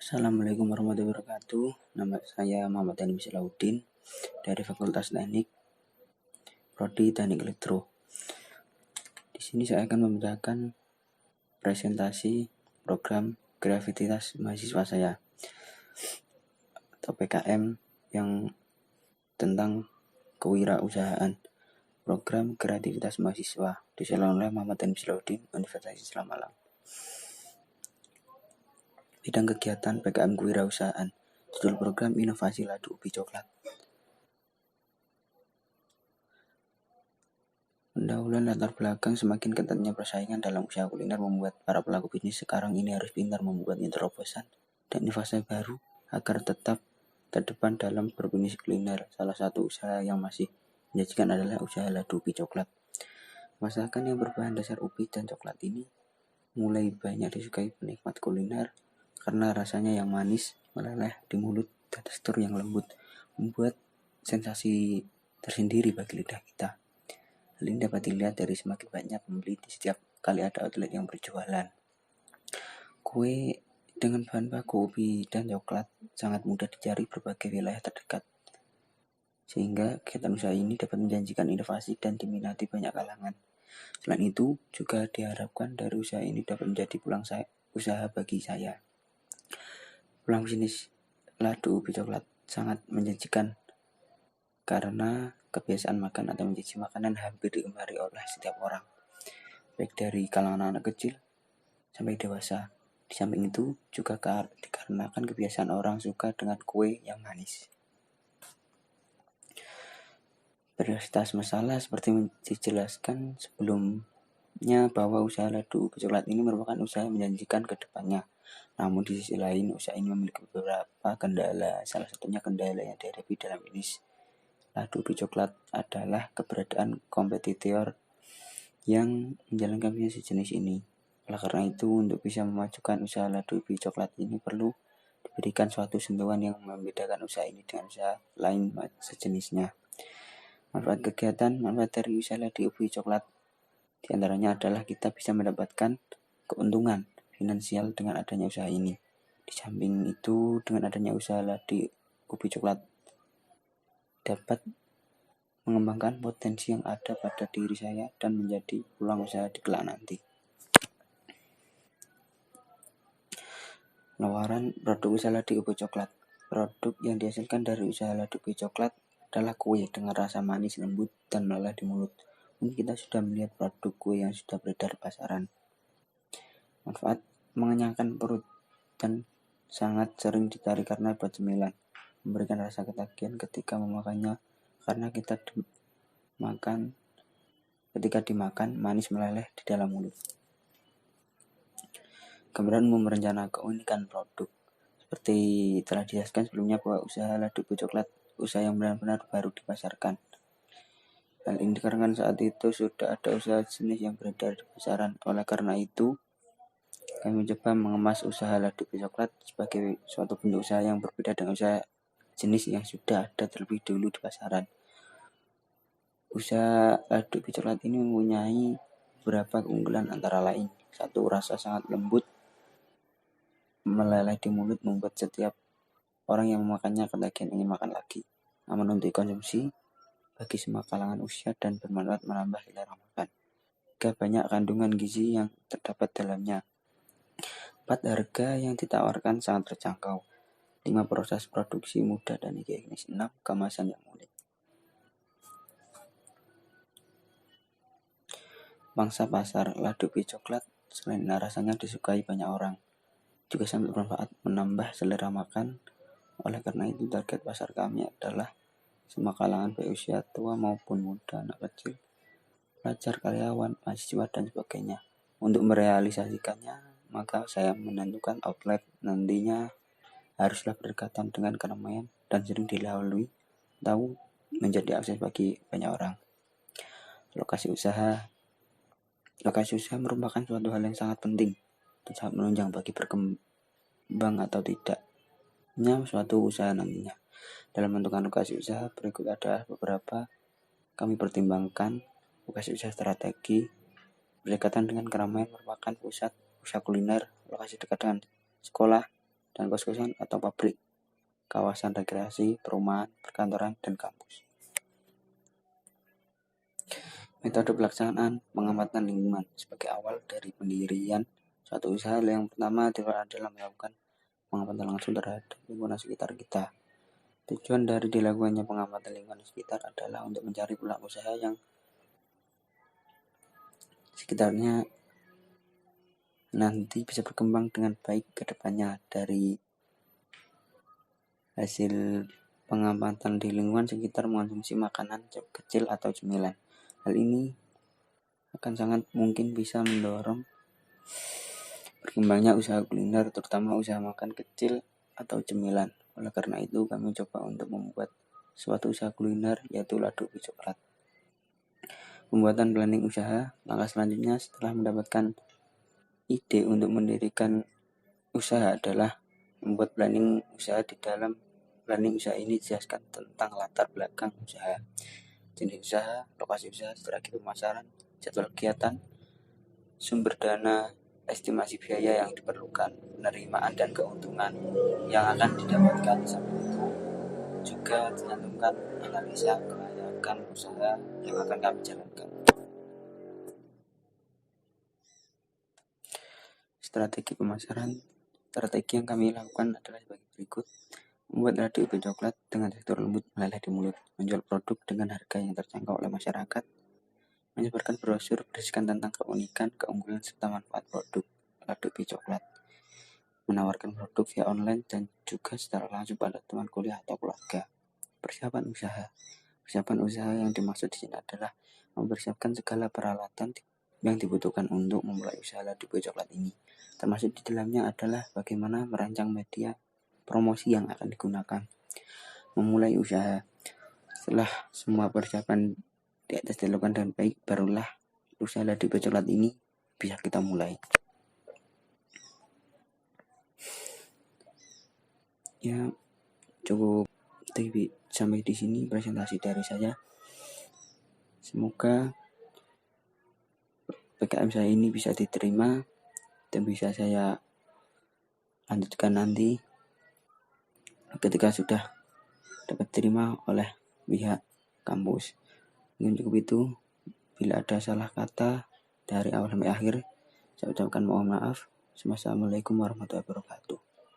Assalamualaikum warahmatullahi wabarakatuh. Nama saya Muhammad Dhani Mislauddin dari Fakultas Teknik, Prodi Teknik Elektro. Di sini saya akan membacakan presentasi program kreativitas mahasiswa saya atau PKM yang tentang kewirausahaan. Program kreativitas mahasiswa diselenggarakan oleh Muhammad Dhani Mislauddin, Universitas Islam Malang. Bidang kegiatan PKM kewirausahaan. Judul program Inovasi Ladu Ubi Coklat. Pendahuluan latar belakang. Semakin ketatnya persaingan dalam usaha kuliner membuat para pelaku bisnis sekarang ini harus pintar membuat terobosan dan inovasi baru agar tetap terdepan dalam berbisnis kuliner. Salah satu usaha yang masih menjanjikan adalah usaha ladu ubi coklat. Masakan yang berbahan dasar ubi dan coklat ini mulai banyak disukai penikmat kuliner karena rasanya yang manis, meleleh di mulut, dan tekstur yang lembut membuat sensasi tersendiri bagi lidah kita. Hal ini dapat dilihat dari semakin banyak pembeli di setiap kali ada outlet yang berjualan. Kue dengan bahan baku ubi dan coklat sangat mudah dicari berbagai wilayah terdekat, sehingga kegiatan usaha ini dapat menjanjikan inovasi dan diminati banyak kalangan. Selain itu, juga diharapkan dari usaha ini dapat menjadi peluang usaha bagi saya. Peluang bisnis ladu ubi coklat sangat menjanjikan karena kebiasaan makan atau mencuci makanan hampir digemari oleh setiap orang, baik dari kalangan anak kecil sampai dewasa. Di samping itu juga dikarenakan kebiasaan orang suka dengan kue yang manis. Prioritas masalah seperti dijelaskan sebelumnya bahwa usaha ladu ubi coklat ini merupakan usaha yang menjanjikan ke depannya. Namun di sisi lain usaha ini memiliki beberapa kendala. Salah satunya kendala yang dihadapi dalam bisnis ladu ubi coklat adalah keberadaan kompetitor yang menjalankan bisnis sejenis ini. Oleh karena itu, untuk bisa memajukan usaha ladu ubi coklat ini perlu diberikan suatu sentuhan yang membedakan usaha ini dengan usaha lain sejenisnya. Manfaat kegiatan, manfaat dari usaha ladu ubi coklat diantaranya adalah kita bisa mendapatkan keuntungan finansial dengan adanya usaha ini. Di samping itu, dengan adanya usaha ladu ubi coklat dapat mengembangkan potensi yang ada pada diri saya dan menjadi peluang usaha di kelak nanti. Penawaran produk usaha ladu ubi coklat. Produk yang dihasilkan dari usaha ladu ubi coklat adalah kue dengan rasa manis, lembut, dan meleleh di mulut. Mungkin kita sudah melihat produk kue yang sudah beredar di pasaran. Manfaat mengenyangkan perut dan sangat sering dicari karena buat cemilan. Memberikan rasa ketagihan ketika memakannya karena ketika dimakan manis meleleh di dalam mulut. Gambaran umum rencana keunikan produk. Seperti telah dijelaskan sebelumnya bahwa usaha ladu ubi coklat usaha yang benar-benar baru dipasarkan. Hal ini dikarenakan saat itu sudah ada usaha jenis yang beredar di pasaran. Oleh karena itu, kami mencoba mengemas usaha ladu ubi coklat sebagai suatu bentuk usaha yang berbeda dengan usaha jenis yang sudah ada terlebih dulu di pasaran. Usaha ladu ubi coklat ini mempunyai beberapa keunggulan antara lain. 1. Rasa sangat lembut, meleleh di mulut membuat setiap orang yang memakannya ketagihan ingin makan lagi. Aman untuk dikonsumsi bagi semua kalangan usia dan bermanfaat menambah selera makan. 3. Banyak kandungan gizi yang terdapat dalamnya. 4. Harga yang ditawarkan sangat terjangkau. 5. Proses produksi mudah dan higienis. 6. Kemasan yang unik. Pangsa pasar ladu ubi coklat selain rasanya disukai banyak orang, juga sangat bermanfaat menambah selera makan. Oleh karena itu, target pasar kami adalah semua kalangan baik usia tua maupun muda, anak kecil, pelajar, karyawan, mahasiswa, dan sebagainya. Untuk merealisasikannya, maka saya menentukan outlet nantinya haruslah berdekatan dengan keramaian dan sering dilalui atau menjadi akses bagi banyak orang. Lokasi usaha merupakan suatu hal yang sangat penting dan sangat menunjang bagi berkembang atau tidaknya suatu usaha nantinya. Dalam menentukan lokasi usaha berikut adalah beberapa kami pertimbangkan. Lokasi usaha strategi berdekatan dengan keramaian merupakan pusat usaha kuliner, lokasi dekat dengan sekolah, dan kos-kosan atau pabrik, kawasan rekreasi, perumahan, perkantoran, dan kampus. Metode pelaksanaan pengamatan lingkungan sebagai awal dari pendirian suatu usaha. Yang pertama adalah melakukan pengamatan langsung terhadap lingkungan sekitar kita. Tujuan dari dilakukannya pengamatan lingkungan sekitar adalah untuk mencari pelaku usaha yang sekitarnya nanti bisa berkembang dengan baik ke depannya. Dari hasil pengamatan di lingkungan sekitar mengonsumsi makanan kecil atau cemilan. Hal ini akan sangat mungkin bisa mendorong berkembangnya usaha kuliner, terutama usaha makan kecil atau cemilan. Oleh karena itu, kami coba untuk membuat suatu usaha kuliner, yaitu lado ubi coklat. Pembuatan planning usaha. Langkah selanjutnya setelah mendapatkan ide untuk mendirikan usaha adalah membuat planning usaha. Di dalam planning usaha ini dijelaskan tentang latar belakang usaha, jenis usaha, lokasi usaha, strategi pemasaran, jadwal kegiatan, sumber dana, estimasi biaya yang diperlukan, penerimaan dan keuntungan yang akan didapatkan. Sampai itu juga dicantumkan analisa kelayakan usaha yang akan kami jalankan. Strategi pemasaran. Strategi yang kami lakukan adalah sebagai berikut: membuat lado ubi coklat dengan tekstur lembut meleleh di mulut, menjual produk dengan harga yang terjangkau oleh masyarakat, menyebarkan brosur berisikan tentang keunikan, keunggulan, serta manfaat produk lado ubi coklat, menawarkan produk via online dan juga secara langsung pada teman kuliah atau keluarga. Persiapan usaha. Persiapan usaha yang dimaksud di sini adalah mempersiapkan segala peralatan yang dibutuhkan untuk memulai usaha lado ubi coklat ini. Termasuk di dalamnya adalah bagaimana merancang media promosi yang akan digunakan. Memulai usaha. Setelah semua persiapan di atas dilakukan dengan baik, barulah usaha lado ubi coklat ini bisa kita mulai. Ya, cukup sampai di sini presentasi dari saya. Semoga PKM saya ini bisa diterima dan bisa saya lanjutkan nanti ketika sudah dapat diterima oleh pihak kampus. Mungkin cukup itu. Bila ada salah kata dari awal sampai akhir, saya ucapkan mohon maaf. Wassalamualaikum warahmatullahi wabarakatuh.